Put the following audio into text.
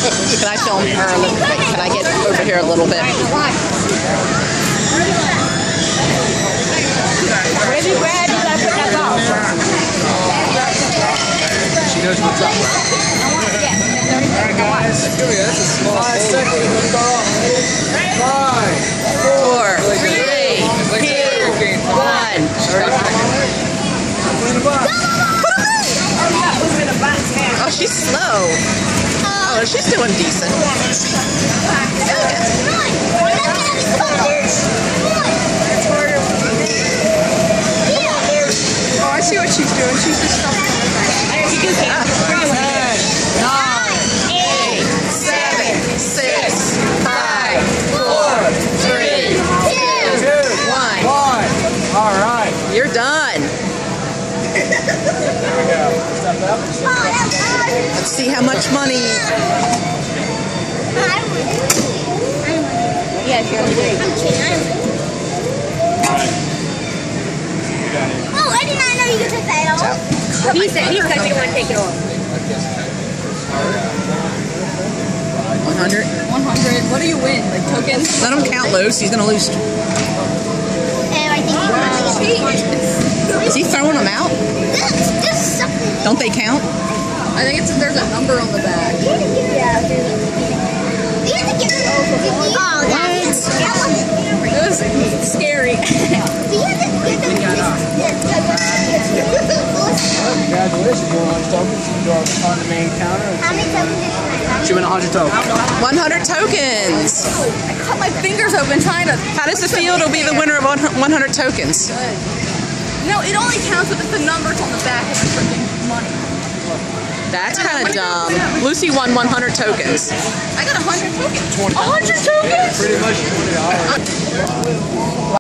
Can I film her a little bit? Can I get over here a little bit? Where's your bread? You gotta put that ball. She knows what's up. Alright guys, that's a small 5 seconds. 5, 4, 3, 2, 1. Oh, she's slow. Oh, she's doing decent. Oh, I see what she's doing. She's just stuffing her. 9, 8, 7, 6, 5, 4, 3, 2, 1. Alright. You're done. There we go. Step up. Let's see how much money. Yeah, sure. I'm kidding. Oh, I did not know you could take that off. He said he didn't want to take it off. 100. 100. What do you win? Like tokens? Let him count, Luce. He's gonna lose. And I think Is he throwing them out? this is something. Don't they count? I think there's a number on the back. Yeah, you have to get oh, that's It was scary. do you have to Congratulations, you won 100 tokens. You go on the main counter. How many tokens did you have? She won 100 tokens. 100 tokens. I cut my fingers open trying to. How does it feel to be the winner of 100 tokens? No, it only counts if it's the numbers on the back of the freaking money. That's kind of dumb. Lucy won 100 tokens. I got 100 tokens. 100 tokens? Pretty much $20.